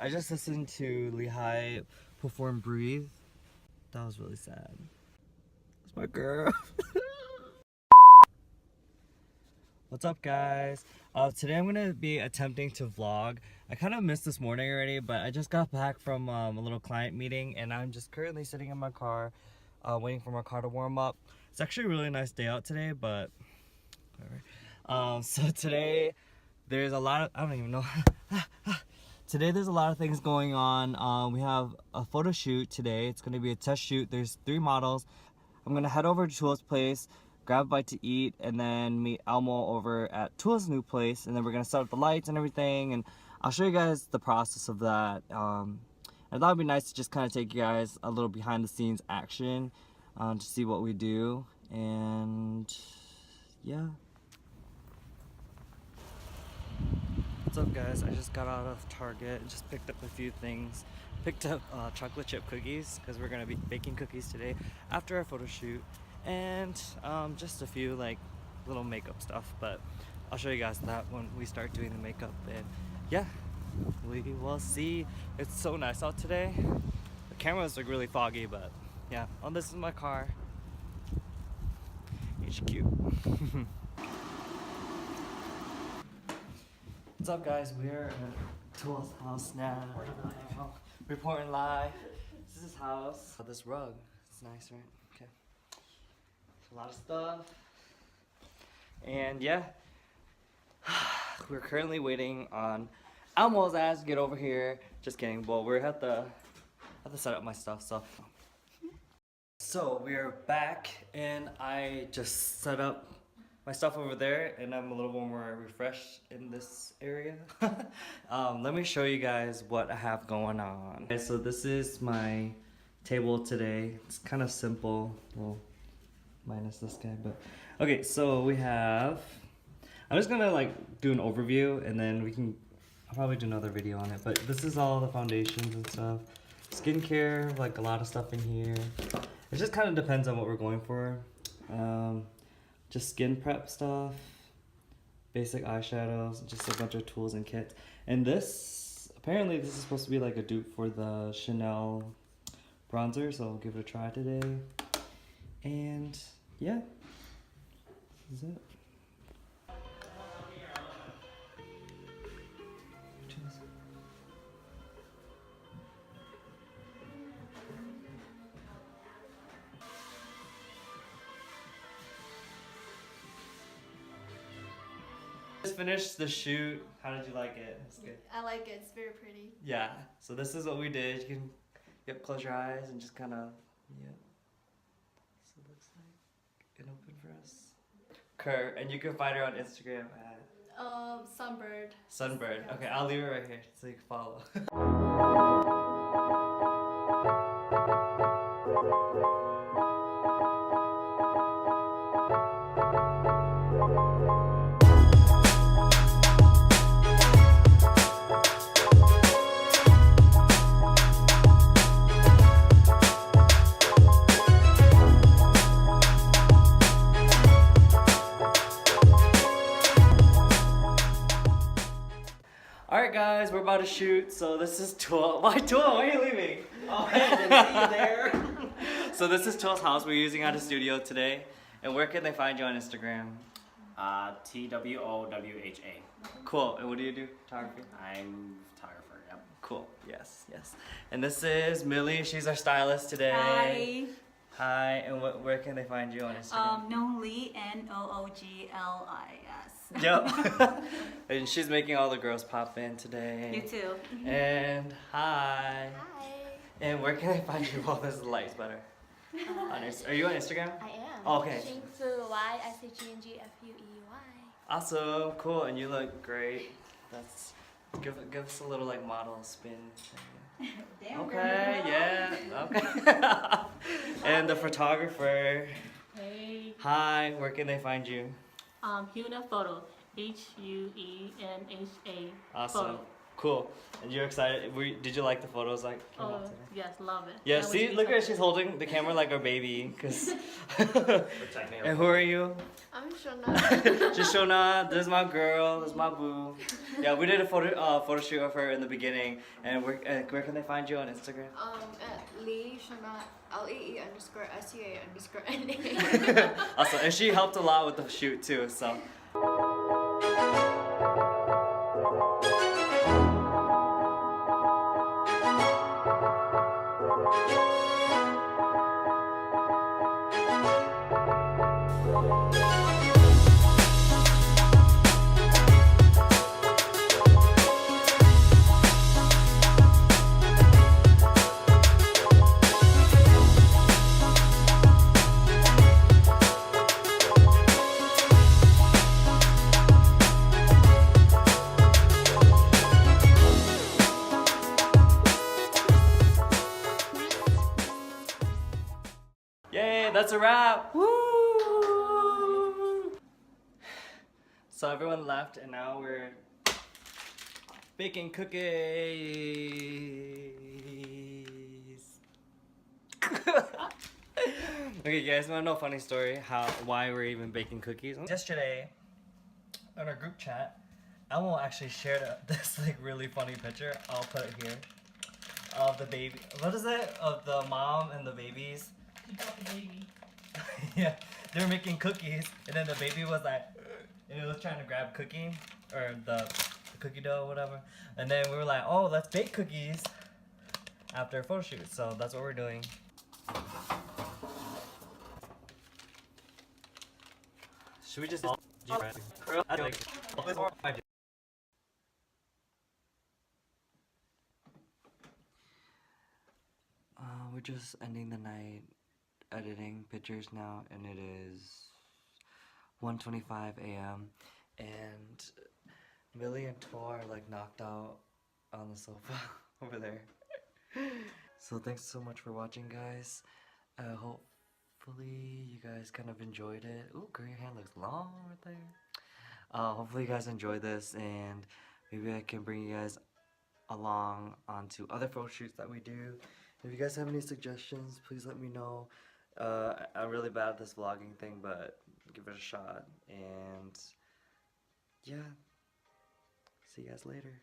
I just listened to Lehigh perform Breathe. That was really sad. That's my girl. What's up, guys? Today I'm gonna be attempting to vlog. I kind of missed this morning already, but I just got back from a little client meeting and I'm just currently sitting in my car waiting for my car to warm up. It's actually a really nice day out today, but whatever. So today there's a lot of, I don't even know. Today there's a lot of things going on. We have a photo shoot today. It's gonna be a test shoot. There's 3 models. I'm gonna head over to Toua's place, grab a bite to eat, and then meet Elmo over at Toua's new place, and then we're gonna set up the lights and everything, and I'll show you guys the process of that. And I thought it'd be nice to just kind of take you guys a little behind the scenes action to see what we do, and yeah. What's up, guys? I just got out of Target and just picked up a few things. Picked up chocolate chip cookies because we're gonna be baking cookies today after our photo shoot, and just a few like little makeup stuff, but I'll show you guys that when we start doing the makeup. And yeah, we will see. It's so nice out today. The camera's like really foggy, but yeah. Oh, this is my car. HQ. What's up, guys? We're at Toua's house now. Reporting live. This is his house. Oh, this rug. It's nice, right? Okay. A lot of stuff. And yeah, we're currently waiting on Elmo's ass to get over here. Just kidding. Well, we're at the. I have to set up my stuff. So we are back, and I just set up my stuff over there, and I'm a little more refreshed in this area. Let me show you guys what I have going on. Okay, so this is my table today. It's kind of simple, well, minus this guy, but okay. So we have. I'm just gonna like do an overview, and then I'll probably do another video on it. But this is all the foundations and stuff. Skincare, like a lot of stuff in here. It just kind of depends on what we're going for. Just skin prep stuff, basic eyeshadows, just a bunch of tools and kits. And this, apparently this is supposed to be like a dupe for the Chanel bronzer, so I'll give it a try today. And yeah, this is it. Just finished the shoot. How did you like it? It's good. I like it. It's very pretty. Yeah. So this is what we did. You can close your eyes and just kind of So it looks like it opened for us. Ker, and you can find her on Instagram at Sunbird. Sunbird. Okay, I'll leave it right here so you can follow. Alright, guys, we're about to shoot, so this is Toua. Why Toua? Why are you leaving? Oh, hey, I didn't see you there. So this is Toua's house. We're using out a studio today. And where can they find you on Instagram? TWOWHA. Cool. And what do you do? Photography? I'm a photographer, yep. Cool. Yes, yes. And this is Millie. She's our stylist today. Hi. Hi. And where can they find you on Instagram? Noogli, Nooglis. Yep. And she's making all the girls pop in today. You too. And hi. Hi. And where can I find you? Well, this light's better. Are you on Instagram? I am. Oh, okay. Sheng YSHENGFUEY. Awesome. Cool. And you look great. That's give us a little like model spin. Damn, Okay. girl. Yeah. Okay. And the photographer. Hey. Hi. Where can they find you? Huna Photo. HUENHA. Awesome. Photo. Cool. And you're excited? Did you like the photos like came Oh, out today? yes, love it. Yeah, Can't wait see, to be look at her. touched. She's holding the camera like a baby. Cause Protect me. and who are you? I'm Shona. Just Shona. This is my girl. This is my boo. Yeah, we did a photo shoot of her in the beginning. And where can they find you on Instagram? At Lee Shona LEE_SCA_NA. Awesome. And she helped a lot with the shoot too. So. Yay, that's a wrap! Woo! So everyone left and now we're baking cookies. Okay, you guys wanna know a funny story why we're even baking cookies? Yesterday on our group chat, Elmo actually shared this like really funny picture. I'll put it here. Of the baby. What is it? Of the mom and the babies. You got the baby. Yeah, they were making cookies, and then the baby was like, and it was trying to grab cookie, or the cookie dough, or whatever. And then we were like, oh, let's bake cookies after a photo shoot. So that's what we're doing. Should we just? We're just ending the night editing pictures now, and it is 1:25 a.m. and Millie and Toua are like knocked out on the sofa over there. So thanks so much for watching, guys. Hopefully you guys kind of enjoyed it. Ooh, girl, your hand looks long right there. Hopefully you guys enjoyed this, and maybe I can bring you guys along onto other photo shoots that we do. If you guys have any suggestions, please let me know. I'm really bad at this vlogging thing, but give it a shot. And yeah, see you guys later.